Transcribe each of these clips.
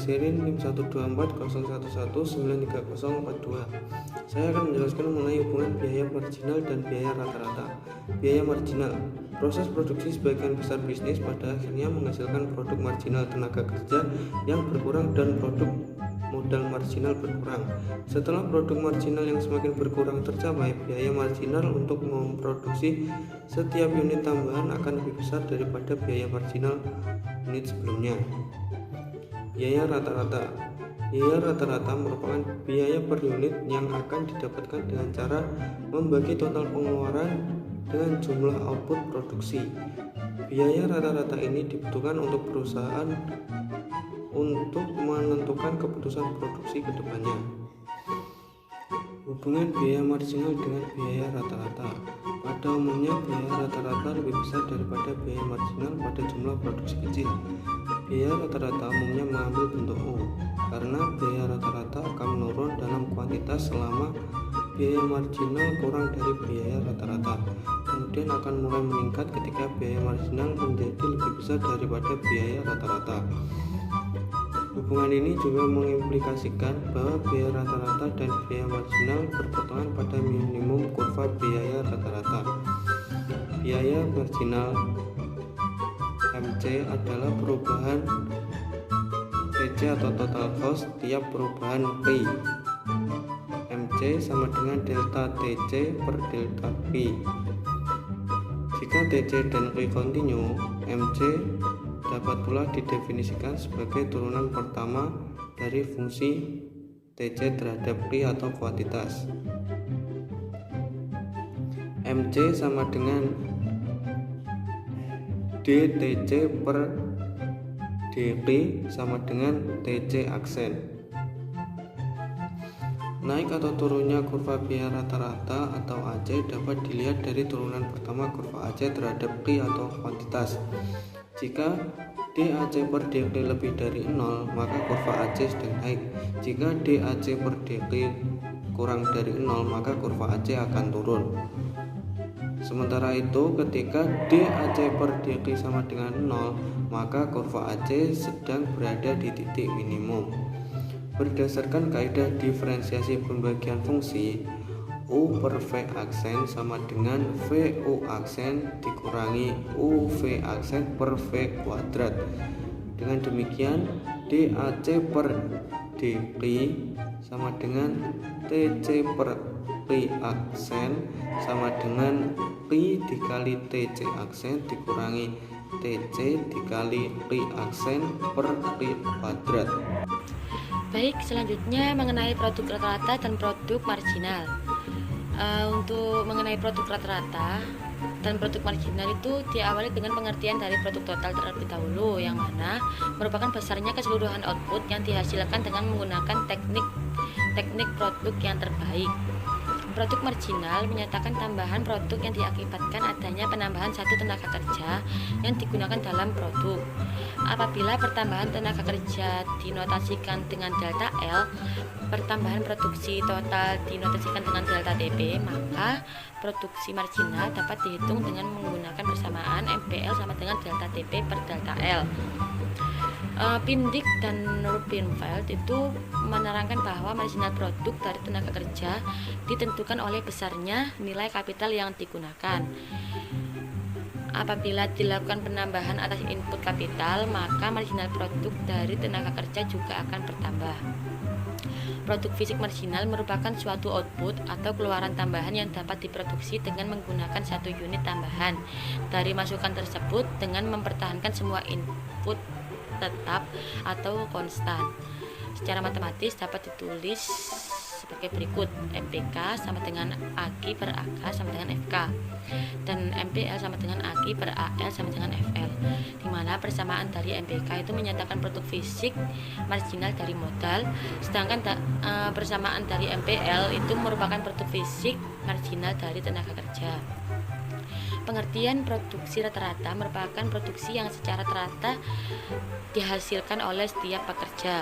seri NIM 12401193042. Saya akan menjelaskan mengenai hubungan biaya marginal dan biaya rata-rata. Biaya marginal, proses produksi sebagian besar bisnis pada akhirnya menghasilkan produk marginal tenaga kerja yang berkurang dan produk modal marginal berkurang. Setelah produk marginal yang semakin berkurang tercapai, biaya marginal untuk memproduksi setiap unit tambahan akan lebih besar daripada biaya marginal unit sebelumnya. Biaya rata-rata. Biaya rata-rata merupakan biaya per unit yang akan didapatkan dengan cara membagi total pengeluaran dengan jumlah output produksi. Biaya rata-rata ini dibutuhkan untuk perusahaan untuk menentukan keputusan produksi ke depannya. Hubungan biaya marginal dengan biaya rata-rata. Pada umumnya biaya rata-rata lebih besar daripada biaya marginal pada jumlah produksi kecil. Biaya rata-rata umumnya mengambil bentuk U, karena biaya rata-rata akan menurun dalam kuantitas selama biaya marginal kurang dari biaya rata-rata. Kemudian akan mulai meningkat ketika biaya marginal menjadi lebih besar daripada biaya rata-rata. Hubungan ini juga mengimplikasikan bahwa biaya rata-rata dan biaya marginal berpotongan pada minimum kurva biaya rata-rata. Biaya marginal MC adalah perubahan TC atau total cost tiap perubahan P. MC sama dengan delta TC per delta P. Jika TC dan P kontinu, MC dapat pula didefinisikan sebagai turunan pertama dari fungsi TC terhadap P atau kuantitas. MC sama dengan dTC per dP sama dengan TC aksen. Naik atau turunnya kurva biaya rata-rata atau AC dapat dilihat dari turunan pertama kurva AC terhadap P atau kuantitas. Jika DAC per DP lebih dari 0, maka kurva AC sedang naik. Jika DAC per DP kurang dari 0, maka kurva AC akan turun. Sementara itu, ketika DAC per DP sama dengan 0, maka kurva AC sedang berada di titik minimum. Berdasarkan kaidah diferensiasi pembagian fungsi, U per V aksen sama dengan VU aksen dikurangi UV aksen per V kuadrat. Dengan demikian, DAC per DP sama dengan TC per P aksen sama dengan P dikali TC aksen dikurangi TC dikali P aksen per P kuadrat. Baik, selanjutnya mengenai produk rata-rata dan produk marginal. Untuk mengenai produk rata-rata dan produk marginal itu diawali dengan pengertian dari produk total terlebih dahulu, yang mana merupakan besarnya keseluruhan output yang dihasilkan dengan menggunakan teknik produk yang terbaik. Produk marginal menyatakan tambahan produk yang diakibatkan adanya penambahan satu tenaga kerja yang digunakan dalam produk. Apabila pertambahan tenaga kerja dinotasikan dengan delta L, pertambahan produksi total dinotasikan dengan delta TP, maka produksi marginal dapat dihitung dengan menggunakan persamaan MPL sama dengan delta TP per delta L. Pindik dan Rubinfeld itu menerangkan bahwa marginal produk dari tenaga kerja ditentukan oleh besarnya nilai kapital yang digunakan. Apabila dilakukan penambahan atas input kapital, maka marginal produk dari tenaga kerja juga akan bertambah. Produk fisik marginal merupakan suatu output atau keluaran tambahan yang dapat diproduksi dengan menggunakan satu unit tambahan dari masukan tersebut dengan mempertahankan semua input tetap atau konstan. Secara matematis dapat ditulis sebagai berikut: MPK sama dengan AQ per AK sama dengan FK, dan MPL sama dengan AQ per AL sama dengan FL, di mana persamaan dari MPK itu menyatakan produk fisik marginal dari modal, sedangkan persamaan dari MPL itu merupakan produk fisik marginal dari tenaga kerja. Pengertian produksi rata-rata merupakan produksi yang secara rata dihasilkan oleh setiap pekerja.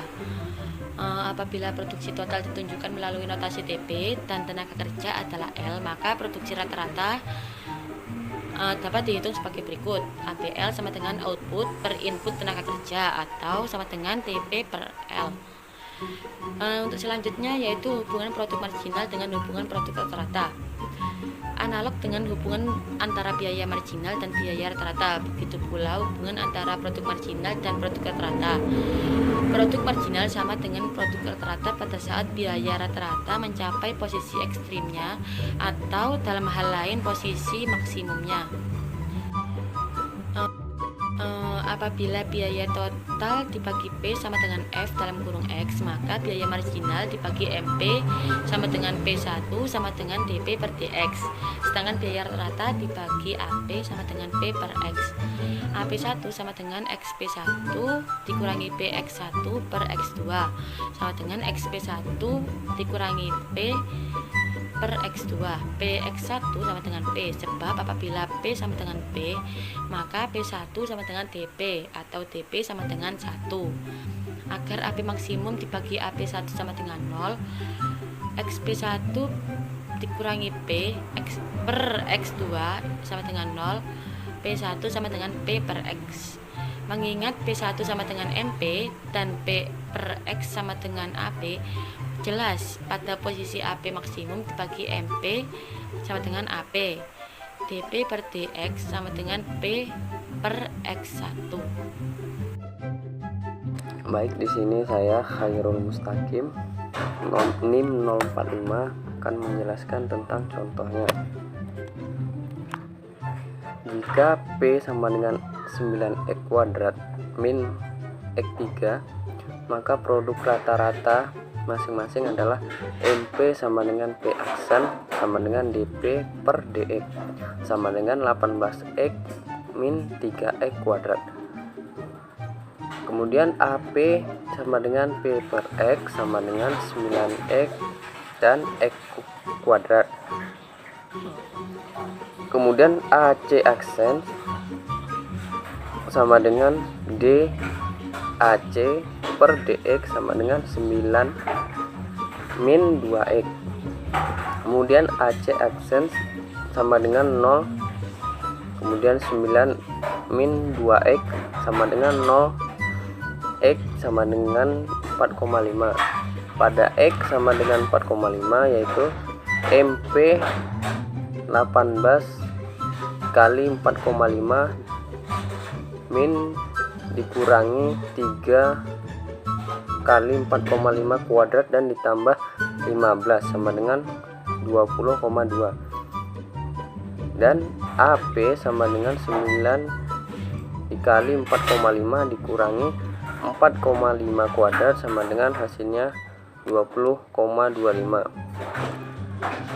Apabila produksi total ditunjukkan melalui notasi TP dan tenaga kerja adalah L, maka produksi rata-rata dapat dihitung sebagai berikut. APL sama dengan output per input tenaga kerja atau sama dengan TP per L. Untuk selanjutnya yaitu hubungan produk marginal dengan hubungan produk rata-rata. Analog dengan hubungan antara biaya marginal dan biaya rata-rata, begitu pula hubungan antara produk marginal dan produk rata-rata. Produk marginal sama dengan produk rata-rata pada saat biaya rata-rata mencapai posisi ekstrimnya atau dalam hal lain posisi maksimumnya. Apabila biaya total dibagi P sama dengan F dalam kurung X, maka biaya marginal dibagi MP sama dengan P1 sama dengan DP per DX. Sedangkan biaya rata dibagi AP sama dengan P per X. AP1 sama dengan XP1 dikurangi PX1 per X2 sama dengan XP1 dikurangi P per X2. PX1 sama dengan P, sebab apabila P sama dengan P, maka P1 sama dengan DP atau DP sama dengan 1. Agar AP maksimum dibagi AP1 sama dengan 0, XP1 dikurangi P X per X2 sama dengan 0, P1 sama dengan P per X. Mengingat P1 sama dengan MP dan P per X sama dengan AP, jelas pada posisi AP maksimum dibagi MP sama dengan AP. DP per DX sama dengan P per X1. Baik, di sini saya Khairul Mustaqim, NIM 045 akan menjelaskan tentang contohnya. Jika P sama dengan 9x kuadrat min x3, maka produk rata-rata masing-masing adalah MP sama dengan P aksen sama dengan DP per DX sama dengan 18x min 3x kuadrat. Kemudian AP sama dengan P per X sama dengan 9x dan X kuadrat. Kemudian AC aksen sama dengan D AC per DX sama dengan 9 min 2x. Kemudian AC aksen sama dengan 0, kemudian 9 min 2x sama dengan 0, X sama dengan 4,5. Pada X sama dengan 4,5 yaitu MP 18 kali 4,5 min dikurangi 3 kali 4,5 kuadrat dan ditambah 15 sama dengan 20,2. Dan AP sama dengan 9 dikali 4,5 dikurangi 4,5 kuadrat sama dengan hasilnya 20,25.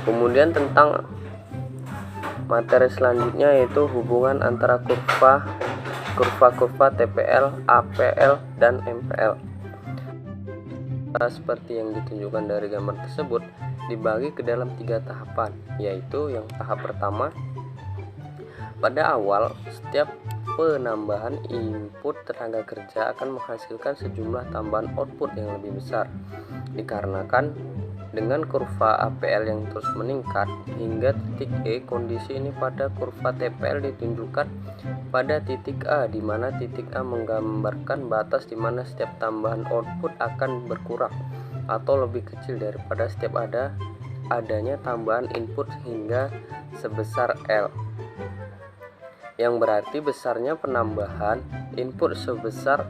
Kemudian tentang materi selanjutnya yaitu hubungan antara kurva TPL, APL, dan MPL. Seperti yang ditunjukkan dari gambar tersebut, dibagi ke dalam 3 tahapan, yaitu yang tahap pertama, pada awal setiap penambahan input tenaga kerja akan menghasilkan sejumlah tambahan output yang lebih besar, dikarenakan dengan kurva APL yang terus meningkat hingga titik E. Kondisi ini pada kurva TPL ditunjukkan pada titik A, di mana titik A menggambarkan batas di mana setiap tambahan output akan berkurang atau lebih kecil daripada setiap adanya tambahan input hingga sebesar L, yang berarti besarnya penambahan input sebesar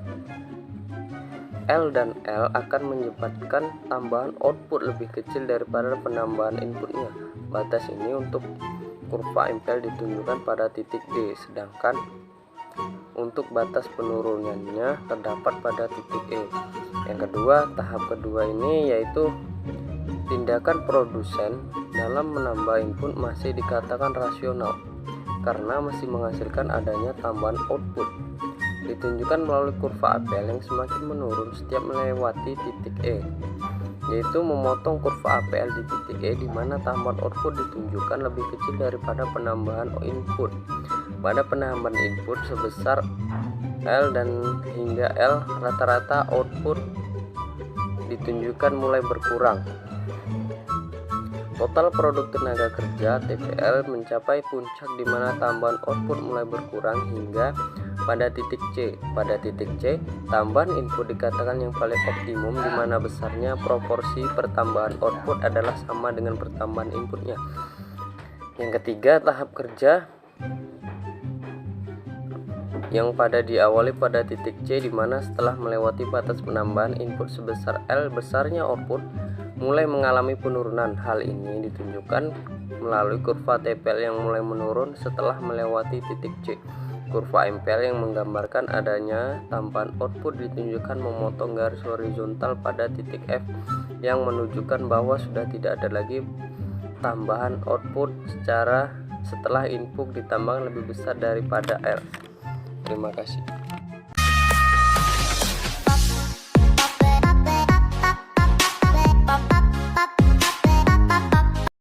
L dan L akan menyebabkan tambahan output lebih kecil daripada penambahan inputnya. Batas ini untuk kurva MPL ditunjukkan pada titik D, sedangkan untuk batas penurunannya terdapat pada titik E. Yang kedua, tahap kedua ini yaitu tindakan produsen dalam menambah input masih dikatakan rasional karena masih menghasilkan adanya tambahan output, ditunjukkan melalui kurva APL yang semakin menurun setiap melewati titik E, yaitu memotong kurva APL di titik E di mana tambahan output ditunjukkan lebih kecil daripada penambahan input. Pada penambahan input sebesar L dan hingga L, rata-rata output ditunjukkan mulai berkurang. Total produk tenaga kerja TPL mencapai puncak di mana tambahan output mulai berkurang hingga pada titik C. Pada titik C, tambahan input dikatakan yang paling optimum di mana besarnya proporsi pertambahan output adalah sama dengan pertambahan inputnya. Yang ketiga, tahap kerja yang pada diawali pada titik C di mana setelah melewati batas penambahan input sebesar L, besarnya output mulai mengalami penurunan. Hal ini ditunjukkan melalui kurva TPL yang mulai menurun setelah melewati titik C. Kurva MPL yang menggambarkan adanya tambahan output ditunjukkan memotong garis horizontal pada titik F yang menunjukkan bahwa sudah tidak ada lagi tambahan output setelah input ditambah lebih besar daripada L. Terima kasih.